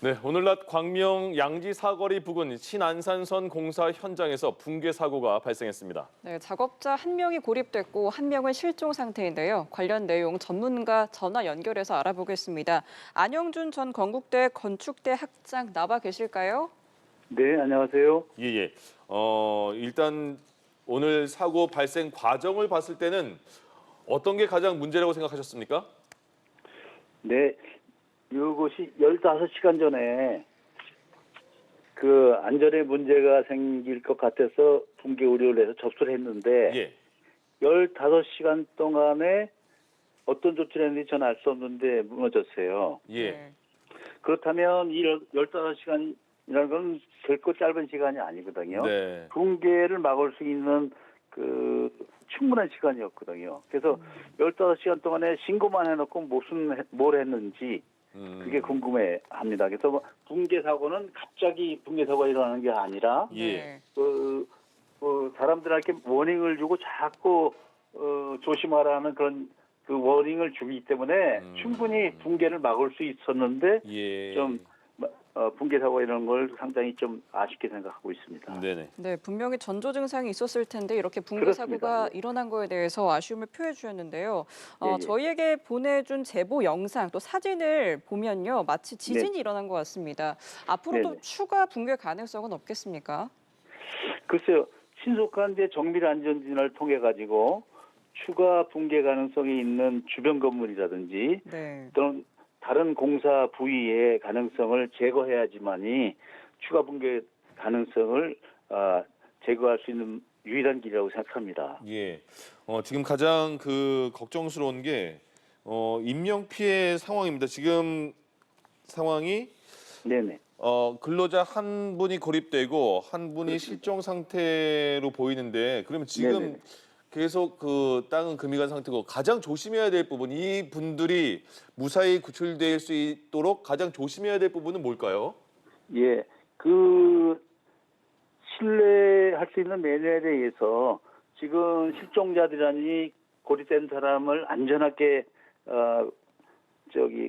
네, 오늘 낮 광명 양지 사거리 부근 신안산선 공사 현장에서 붕괴 사고가 발생했습니다. 네, 작업자 한 명이 고립됐고 한 명은 실종 상태인데요. 관련 내용 전문가 전화 연결해서 알아보겠습니다. 안영준 전 건국대 건축대 학장 나와 계실까요? 네, 안녕하세요. 예. 일단 오늘 사고 발생 과정을 봤을 때는 어떤 게 가장 문제라고 생각하셨습니까? 네, 이것이 15시간 전에 그 안전에 문제가 생길 것 같아서 붕괴 우려를 해서 접수를 했는데 예. 15시간 동안에 어떤 조치를 했는지 저는 알 수 없는데 무너졌어요. 예. 네. 그렇다면 이 15시간이라는 건 결코 짧은 시간이 아니거든요. 네. 붕괴를 막을 수 있는 그 충분한 시간이었거든요. 그래서 15시간 동안에 신고만 해놓고 뭘 했는지 그게 궁금해합니다. 그래서 뭐 붕괴 사고는 갑자기 붕괴 사고가 일어나는 게 아니라 예. 네. 사람들한테 워닝을 주고 자꾸 조심하라는 그런 그 워닝을 주기 때문에 충분히 붕괴를 막을 수 있었는데 예. 좀 붕괴 사고 이런 걸 상당히 좀 아쉽게 생각하고 있습니다. 네네. 네, 분명히 전조 증상이 있었을 텐데 이렇게 붕괴 그렇습니다. 사고가 예. 일어난 거에 대해서 아쉬움을 표해 주셨는데요. 예. 저희에게 보내준 제보 영상 또 사진을 보면요. 마치 지진이 네. 일어난 것 같습니다. 앞으로도 네네. 추가 붕괴 가능성은 없겠습니까? 글쎄요, 신속한 정밀 안전진을 통해 가지고 추가 붕괴 가능성이 있는 주변 건물이라든지 네. 또는 다른 공사 부위의 가능성을 제거해야지만이 추가 붕괴 가능성을 제거할 수 있는 유일한 길이라고 생각합니다. 예. 지금 가장 걱정스러운 게 인명 피해 상황입니다. 지금 상황이 네네. 근로자 한 분이 고립되고 한 분이 그렇습니다. 실종 상태로 보이는데 그러면 지금 네네. 계속 그 땅은 금이 간 상태고 가장 조심해야 될 부분 이 분들이 무사히 구출될 수 있도록 가장 조심해야 될 부분은 뭘까요? 예, 신뢰할 수 있는 매뉴얼에 의해서 지금 실종자들이라니 고립된 사람을 안전하게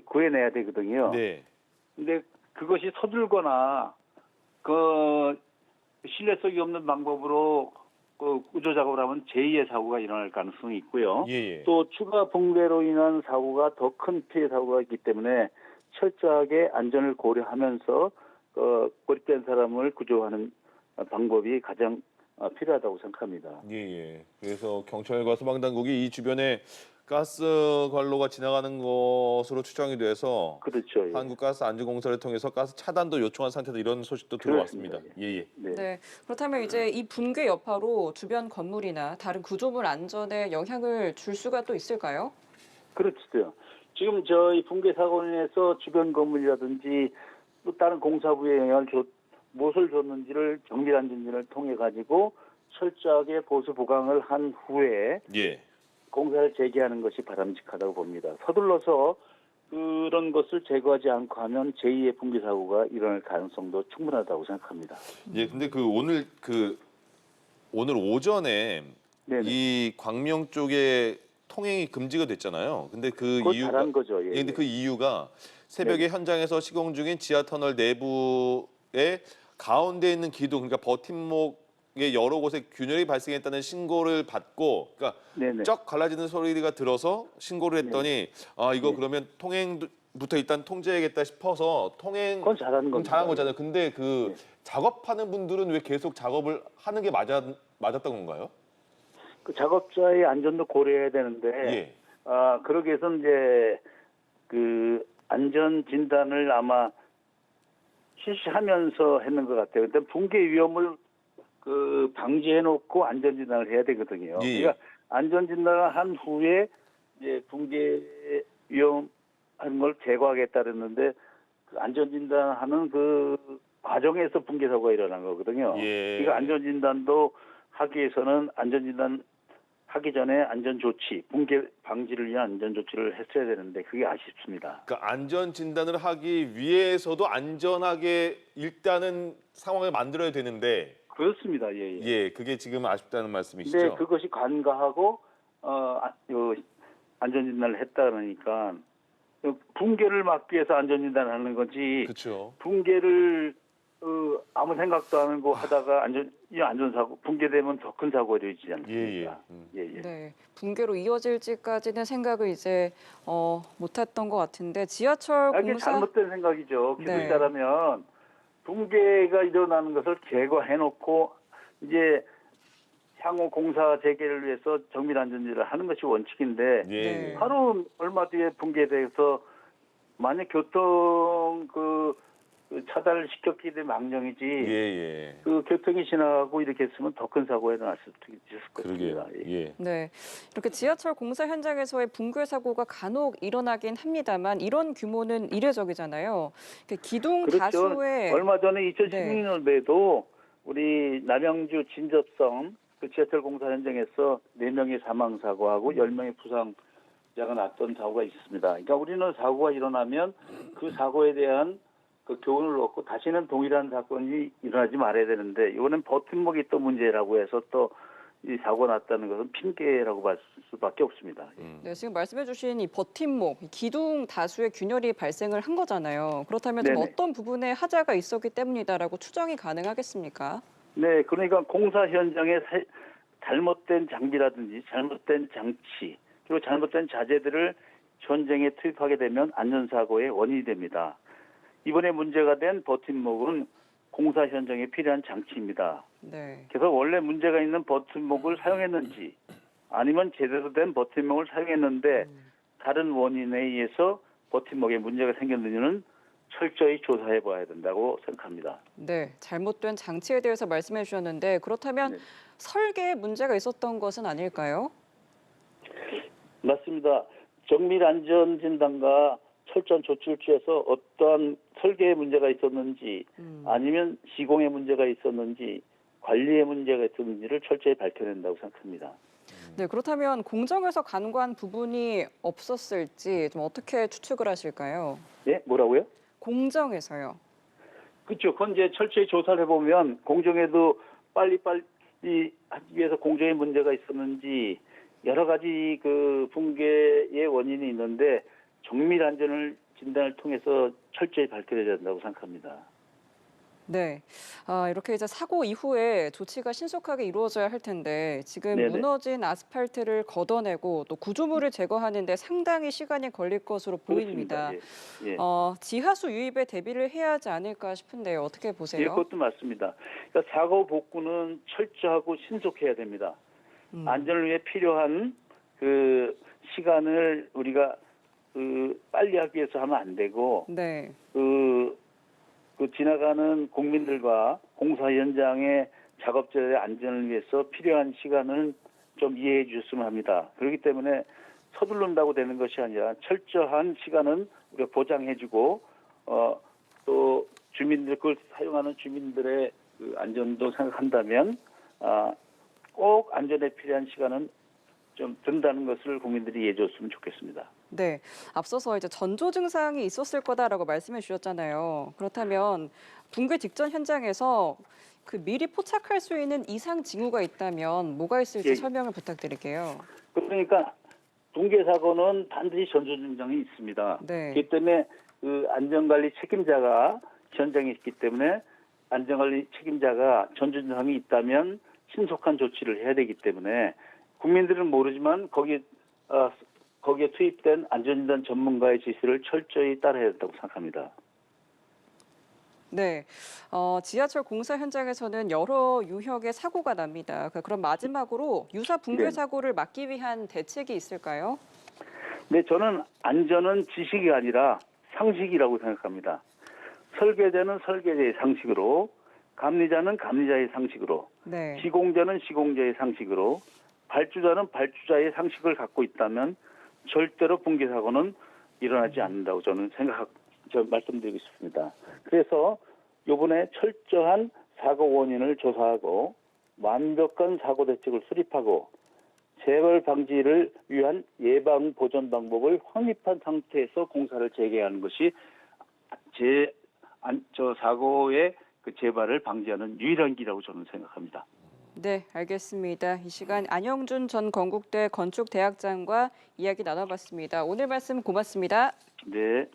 구해내야 되거든요. 네. 근데 그것이 서툴거나 신뢰성이 없는 방법으로 구조 작업을 하면 제2의 사고가 일어날 가능성이 있고요. 예. 또 추가 붕괴로 인한 사고가 더 큰 피해 사고가 있기 때문에 철저하게 안전을 고려하면서 고립된 사람을 구조하는 방법이 가장 필요하다고 생각합니다. 예. 그래서 경찰과 소방당국이 이 주변에 가스 관로가 지나가는 것으로 추정이 돼서 그렇죠. 예. 한국가스안전공사를 통해서 가스 차단도 요청한 상태다 이런 소식도 들어왔습니다. 그렇습니다. 예. 네. 네. 그렇다면 이제 이 붕괴 여파로 주변 건물이나 다른 구조물 안전에 영향을 줄 수가 또 있을까요? 그렇죠. 지금 저희 붕괴 사고로 인해서 주변 건물이라든지 또 다른 공사부에 영향을 무엇을 줬는지를 정밀 안전진을 통해 가지고 철저하게 보수 보강을 한 후에 예. 공사를 재개하는 것이 바람직하다고 봅니다. 서둘러서 그런 것을 제거하지 않고 하면 제2의 붕괴 사고가 일어날 가능성도 충분하다고 생각합니다. 예. 근데 오늘 오전에 네네. 이 광명 쪽에 통행이 금지가 됐잖아요. 근데 그 그거 이유가 잘한 거죠. 예. 근데 그 이유가 새벽에 현장에서 시공 중인 지하 터널 내부에 가운데 있는 기둥 그러니까 버팀목의 여러 곳에 균열이 발생했다는 신고를 받고 그러니까 네네. 쩍 갈라지는 소리가 들어서 신고를 했더니 이거 네. 그러면 통행부터 일단 통제해야겠다 싶어서 그건 잘하는 겁니다. 잘한 거잖아요. 근데 네. 작업하는 분들은 왜 계속 작업을 하는 게 맞았던 건가요? 그 작업자의 안전도 고려해야 되는데 예. 그러기 위해서 이제 그 안전 진단을 아마 실시하면서 했는 것 같아요. 근데 붕괴 위험을 방지해 놓고 안전 진단을 해야 되거든요. 예. 그러니까 안전 진단을 한 후에 이제 붕괴 위험한 걸 제거하겠다 그랬는데 그 안전 진단하는 그 과정에서 붕괴 사고가 일어난 거거든요. 예. 그러니까 안전 진단도 하기 위해서는 안전 진단 하기 전에 안전 조치, 붕괴 방지를 위한 안전 조치를 했어야 되는데 그게 아쉽습니다. 그러니까 안전 진단을 하기 위해서도 안전하게 일단은 상황을 만들어야 되는데 그렇습니다. 예. 예, 그게 지금 아쉽다는 말씀이시죠? 근데 그것이 간과하고 안전 진단을 했다 그러니까 붕괴를 막기 위해서 안전진단하는 거지. 그렇죠. 붕괴를 아무 생각도 안 하고 하다가 이 안전사고 붕괴되면 더 큰 사고가 되지 않습니까? 예. 네, 붕괴로 이어질지까지는 생각을 이제 못했던 것 같은데 지하철 이게 공사 잘못된 생각이죠. 네. 기술자라면 붕괴가 일어나는 것을 제거해놓고 이제 향후 공사 재개를 위해서 정밀 안전지를 하는 것이 원칙인데 예. 네. 바로 얼마 뒤에 붕괴돼서 만약 교통 차단을 시켰기 때문에 망정이지. 예. 그 교통이 지나가고 이렇게 했으면 더 큰 사고가 일어날 수도 있을 그러게요. 것입니다. 예. 네, 이렇게 지하철 공사 현장에서의 붕괴 사고가 간혹 일어나긴 합니다만 이런 규모는 이례적이잖아요. 기둥 그렇죠. 다수의 얼마 전에 네. 2016년도에도 우리 남양주 진접성 그 지하철 공사 현장에서 4명의 사망 사고하고 10명의 부상자가 났던 사고가 있습니다. 그러니까 우리는 사고가 일어나면 그 사고에 대한 그 교훈을 얻고 다시는 동일한 사건이 일어나지 말아야 되는데 이번엔 버팀목이 또 문제라고 해서 또 이 사고 났다는 것은 핑계라고 볼 수밖에 없습니다. 네, 지금 말씀해주신 이 버팀목, 이 기둥 다수의 균열이 발생을 한 거잖아요. 그렇다면 좀 네네. 어떤 부분에 하자가 있었기 때문이다라고 추정이 가능하겠습니까? 네, 그러니까 공사 현장에 잘못된 장비라든지 잘못된 장치 그리고 잘못된 자재들을 현장에 투입하게 되면 안전사고의 원인이 됩니다. 이번에 문제가 된 버팀목은 공사 현장에 필요한 장치입니다. 네. 그래서 원래 문제가 있는 버팀목을 사용했는지 아니면 제대로 된 버팀목을 사용했는데 다른 원인에 의해서 버팀목에 문제가 생겼는지는 철저히 조사해 봐야 된다고 생각합니다. 네, 잘못된 장치에 대해서 말씀해 주셨는데 그렇다면 네. 설계에 문제가 있었던 것은 아닐까요? 맞습니다. 정밀 안전 진단과 철저한 조치를 취해서 어떠한 설계에 문제가 있었는지 아니면 시공에 문제가 있었는지 관리에 문제가 있었는지를 철저히 밝혀낸다고 생각합니다. 네, 그렇다면 공정에서 간과한 부분이 없었을지 좀 어떻게 추측을 하실까요? 예, 뭐라고요? 공정에서요. 그렇죠. 그건 이제 철저히 조사를 해보면 공정에도 빨리빨리 하기 위해서 공정에 문제가 있었는지 여러 가지 그 붕괴의 원인이 있는데 정밀 안전을 진단을 통해서 철저히 밝혀야 된다고 생각합니다. 네, 이렇게 이제 사고 이후에 조치가 신속하게 이루어져야 할 텐데 지금 네네. 무너진 아스팔트를 걷어내고 또 구조물을 제거하는데 상당히 시간이 걸릴 것으로 보입니다. 그렇습니다. 예. 지하수 유입에 대비를 해야 하지 않을까 싶은데요. 어떻게 예, 보세요? 그것도 맞습니다. 그러니까 사고 복구는 철저하고 신속해야 됩니다. 안전을 위해 필요한 그 시간을 우리가 빨리 하기 위해서 하면 안 되고 네. 그 지나가는 국민들과 공사 현장의 작업자의 안전을 위해서 필요한 시간을 좀 이해해 주셨으면 합니다. 그렇기 때문에 서두른다고 되는 것이 아니라 철저한 시간은 우리가 보장해주고 또 주민들 그걸 사용하는 주민들의 그 안전도 생각한다면 꼭 안전에 필요한 시간은 좀 든다는 것을 국민들이 이해해 줬으면 좋겠습니다. 네, 앞서서 이제 전조 증상이 있었을 거다라고 말씀해 주셨잖아요. 그렇다면 붕괴 직전 현장에서 그 미리 포착할 수 있는 이상 징후가 있다면 뭐가 있을지 예. 설명을 부탁드릴게요. 그러니까 붕괴 사고는 반드시 전조 증상이 있습니다. 네. 그렇기 때문에 그 안전관리 책임자가 현장에 있기 때문에 안전관리 책임자가 전조 증상이 있다면 신속한 조치를 해야 되기 때문에 국민들은 모르지만 거기에 투입된 안전진단 전문가의 지시를 철저히 따라야 된다고 생각합니다. 네, 지하철 공사 현장에서는 여러 유형의 사고가 납니다. 그럼 마지막으로 유사 붕괴 네. 사고를 막기 위한 대책이 있을까요? 네, 저는 안전은 지식이 아니라 상식이라고 생각합니다. 설계자는 설계자의 상식으로, 감리자는 감리자의 상식으로, 네. 시공자는 시공자의 상식으로, 발주자는 발주자의 상식을 갖고 있다면 절대로 붕괴 사고는 일어나지 않는다고 저는 말씀드리고 싶습니다. 그래서 이번에 철저한 사고 원인을 조사하고 완벽한 사고 대책을 수립하고 재발 방지를 위한 예방 보전 방법을 확립한 상태에서 공사를 재개하는 것이 사고의 그 재발을 방지하는 유일한 길이라고 저는 생각합니다. 네, 알겠습니다. 이 시간 안영준 전 건국대 건축대학장과 이야기 나눠봤습니다. 오늘 말씀 고맙습니다. 네.